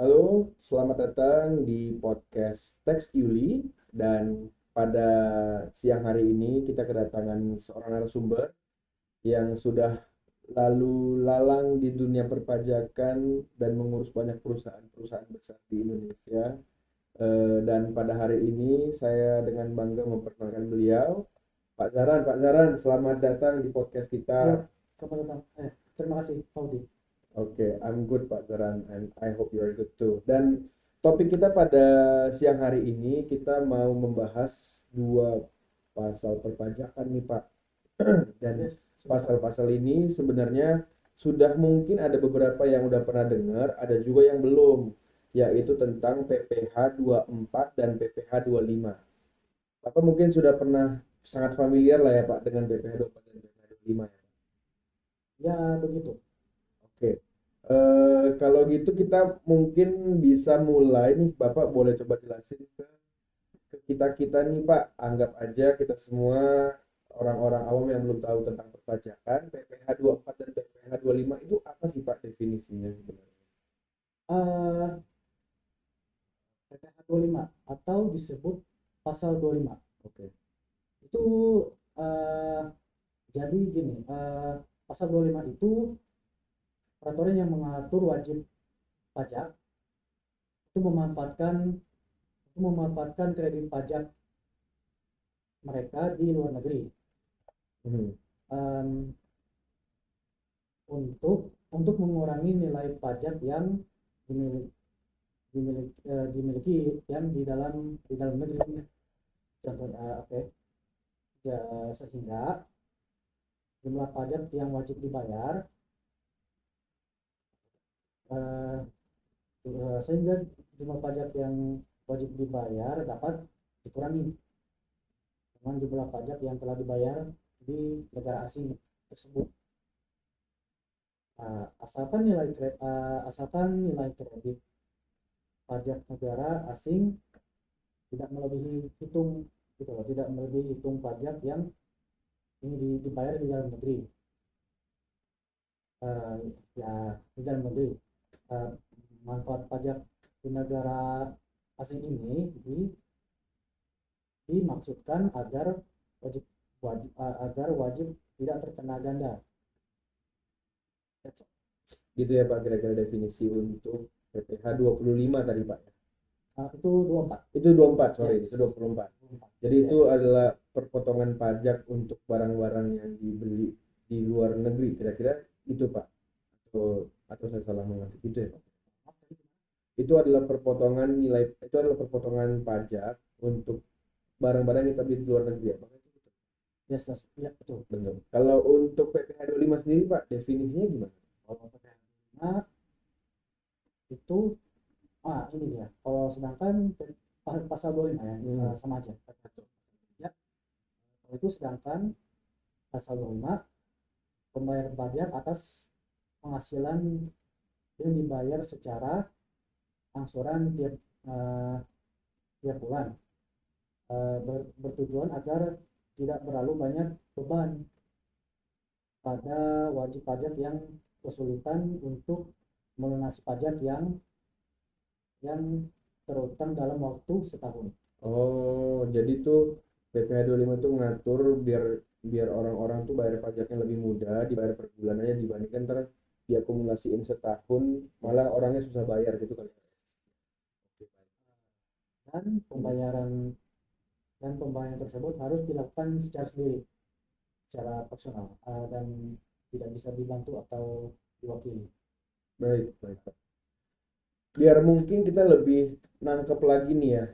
Halo, selamat datang di podcast Teks Yuli dan pada siang hari ini kita kedatangan seorang narasumber yang sudah lalu lalang di dunia perpajakan dan mengurus banyak perusahaan-perusahaan besar di Indonesia. Dan pada hari ini saya dengan bangga memperkenalkan beliau, Pak Zaran. Pak Zaran, selamat datang di podcast Halo, kita. selamat datang. Terima kasih, Audi. Oke, I'm good Pak Zaran, and I hope you're good too. Dan topik kita pada siang hari ini kita mau membahas dua pasal perpajakan nih Pak. Dan Yes, silakan. pasal-pasal ini sebenarnya sudah mungkin ada beberapa yang udah pernah dengar, ada juga yang belum, yaitu tentang PPh empat dan PPh lima. Bapak mungkin sudah pernah sangat familiar lah ya Pak dengan PPh empat dan PPh lima ya. Ya, begitu. Oke, kalau gitu kita mungkin bisa mulai nih, Bapak boleh coba jelasin ke kita-kita nih Pak, anggap aja kita semua orang-orang awam yang belum tahu tentang perpajakan, PPh empat dan PPh lima itu apa sih Pak definisinya sebenarnya? Eh, PPh 25 atau disebut pasal 25. Oke. Itu eh, jadi gini, pasal 25 itu peraturan yang mengatur wajib pajak itu memanfaatkan kredit pajak mereka di luar negeri. Hmm. Em, untuk mengurangi nilai pajak yang dimiliki, dimiliki yang di dalam negeri. Contohnya, oke. Ya, sehingga jumlah pajak yang wajib dibayar eh, sehingga jumlah pajak yang wajib dibayar dapat dikurangi dengan jumlah pajak yang telah dibayar di negara asing tersebut. Asalkan nilai kredit pajak negara asing tidak melebihi hitung gitu loh, tidak melebihi hitung pajak yang ini dibayar di dalam negeri. Eh, ya, di dalam negeri. Eh, Manfaat pajak di negara asing ini dimaksudkan agar wajib tidak terkena ganda. Gitu ya Pak kira-kira definisi untuk PPh lima tadi Pak ya. Itu 24. Itu 24, sorry, Yes. itu 24. 24. Jadi itu Yes. adalah perpotongan pajak untuk barang-barang yang dibeli di luar negeri, kira-kira itu Pak. Atau saya salah mengerti itu ya Pak. Itu adalah perpotongan pajak untuk barang-barang yang kita beli di luar negeri ya Pak. Yes, yes. Ya, betul. Benar. Kalau untuk PPh lima sendiri Pak, definisinya gimana? Kalau PPh itu ini dia. Kalau sedangkan pasal 25 ya, Hmm. sama aja. Ya, kalau itu sedangkan pasal 25 pembayaran pajak atas penghasilan yang dibayar secara angsuran eh, tiap bulan, bertujuan agar tidak terlalu banyak beban pada wajib pajak yang kesulitan untuk melunasi pajak yang terutang dalam waktu setahun. Oh, jadi tuh PPh lima tuh ngatur biar biar orang-orang tuh bayar pajaknya lebih mudah, dibayar per bulan aja dibandingkan ntar diakumulasiin setahun, malah Yes. orangnya susah bayar gitu kan. Dan pembayaran tersebut harus dilakukan secara sendiri, secara personal, dan tidak bisa dibantu atau diwakili. Baik, baik, Pak. Biar mungkin kita lebih nangkep lagi nih ya,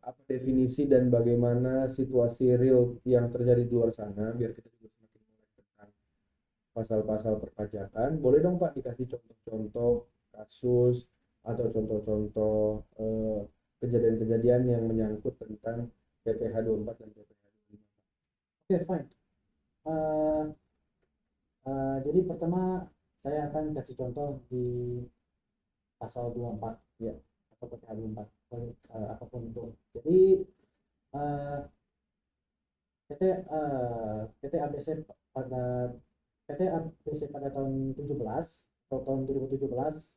apa definisi dan bagaimana situasi real yang terjadi di luar sana, biar kita juga semakin melek tentang pasal-pasal perpajakan. Boleh dong Pak dikasih contoh-contoh kasus atau contoh-contoh kejadian-kejadian yang menyangkut tentang PPh empat dan PPh lima. Oke, okay, fine. Uh, jadi pertama saya akan kasih contoh di pasal 24 ya, atau PPh 24, apapun itu. Jadi uh, PT ABC pada PT ABC pada tahun 17 atau tahun 2017,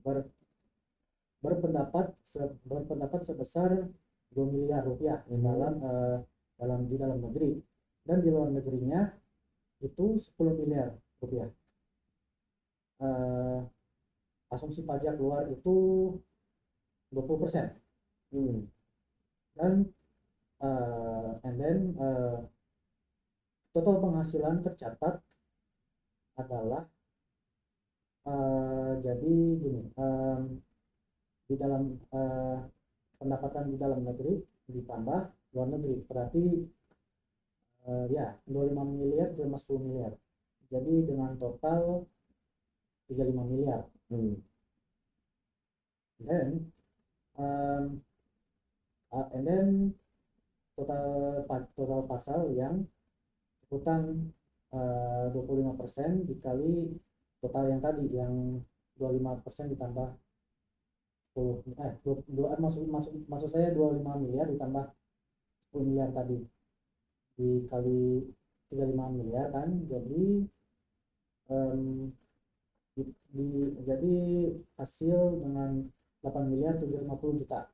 ber- berpendapat sebesar 2 miliar rupiah di dalam negeri, dan di luar negerinya itu 10 miliar rupiah. Eh, Asumsi pajak luar itu 20%. Dan and then total penghasilan tercatat adalah jadi gini, di dalam pendapatan di dalam negeri ditambah luar negeri, berarti ya 25 miliar sama 10 miliar, jadi dengan total 35 miliar. Dan and then total pasal yang hutang 25% dikali total yang tadi yang 25% ditambah 10, maksud saya 25 miliar ditambah 10 miliar tadi dikali 35 miliar kan, jadi jadi hasil dengan 8 miliar 750 juta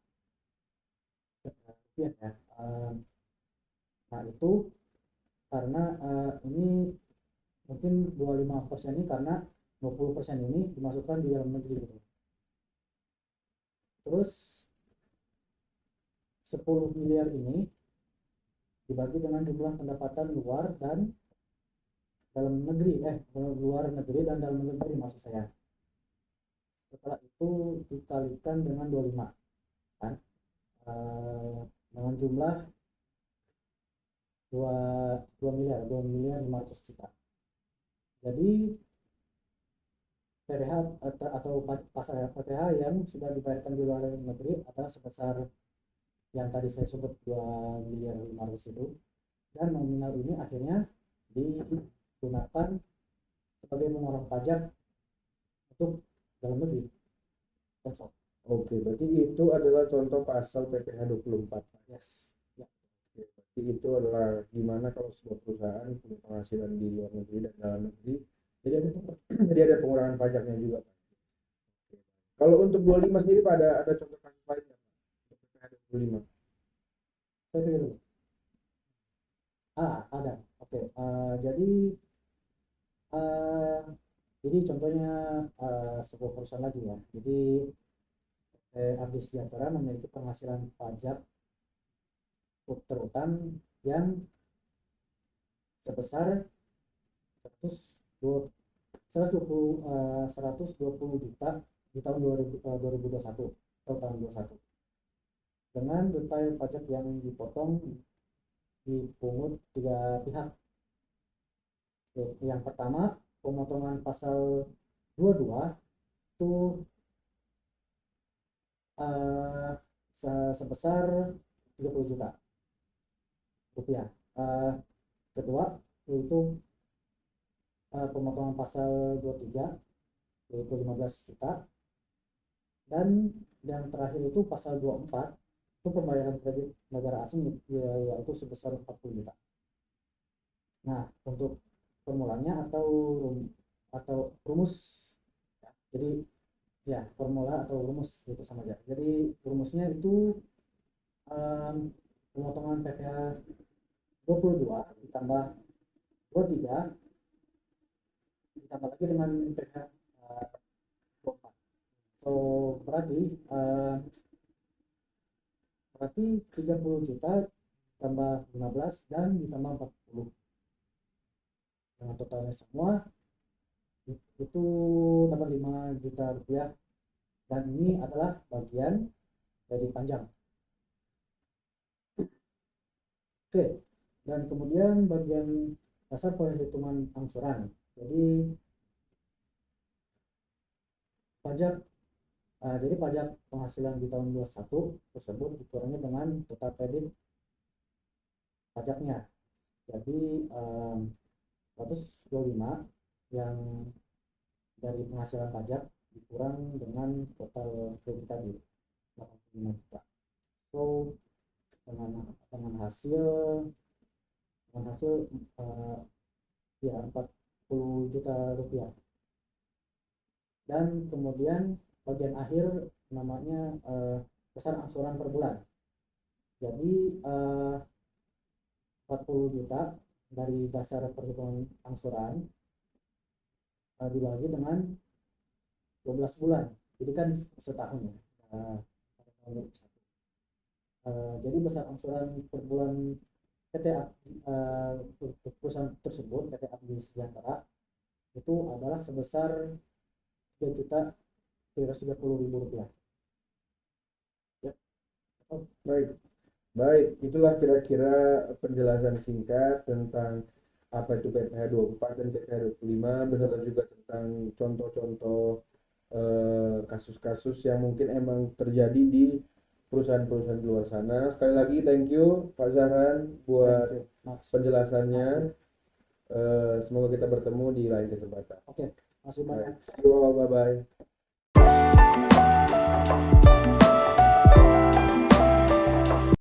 rupiah ya. Nah itu karena ini mungkin 25% ini karena 20% ini dimasukkan di dalam negeri gitu. Terus 10 miliar ini dibagi dengan jumlah pendapatan luar dan dalam negeri, luar negeri dan dalam negeri maksud saya. Setelah itu dikalikan dengan 25 kan, dengan jumlah 2 miliar 500 juta. Jadi PPh atau pasar PPh yang sudah dibayarkan di luar negeri adalah sebesar yang tadi saya sebut 2 miliar 500 itu, dan nominal ini akhirnya digunakan sebagai pengurang pajak untuk dalam negeri. Oke, berarti itu adalah contoh pasal PPh 24. Yes. Ya. Oke, berarti itu adalah gimana kalau sebuah perusahaan punya penghasilan di luar negeri dan dalam negeri, jadi ada jadi ada pengurangan pajaknya juga, Pak. Oke. Kalau untuk 25 sendiri Pak, ada contoh kasus lain nggak, Pak? Untuk PPh 25. Saya pikir dulu. Ada. Oke. Uh, jadi contohnya sebuah perusahaan lagi ya. Jadi Abdi Sejahtera memiliki penghasilan pajak terutang yang sebesar 120 juta di tahun 2021 atau tahun 2021, dengan detail pajak yang dipotong dipungut 3 pihak. Yang pertama, pemotongan pasal 22 itu sebesar 30 juta rupiah. Kedua yaitu pemotongan pasal 23 yaitu 15 juta, dan yang terakhir itu pasal 24 itu pembayaran kredit negara asing yaitu sebesar 40 juta. Nah, untuk formulanya atau rumus ya, jadi ya formula atau rumus itu sama aja. Jadi rumusnya itu pemotongan PPh 22 ditambah 23 ditambah lagi dengan PPh 24. So berarti 30 juta tambah 15 dan ditambah 40, dengan totalnya semua itu dapat 5 juta rupiah, dan ini adalah bagian dari panjang. Oke, dan kemudian bagian dasar perhitungan angsuran. Jadi pajak penghasilan di tahun 21 tersebut dikurangi dengan total kredit pajaknya. Jadi 125 yang dari penghasilan pajak dikurang dengan total kredit tadi 85 juta. So dengan hasil ya 40 juta rupiah. Dan kemudian bagian akhir namanya besar angsuran per bulan. Jadi 40 juta dari dasar perhitungan angsuran dibagi dengan 12 bulan. Jadi kan setahun ya. Jadi besar angsuran per bulan PT perusahaan tersebut, PT Abdi Sejahtera, itu adalah sebesar 3.330.000 rupiah. Ya. Baik, baik, itulah kira-kira penjelasan singkat tentang apa itu PPh 24 dan PPh 25 beserta juga tentang contoh-contoh kasus-kasus yang mungkin emang terjadi di perusahaan-perusahaan di luar sana. Sekali lagi thank you Pak Zahran buat penjelasannya. Semoga kita bertemu di lain kesempatan. Oke, masih banyak. See you all, bye bye.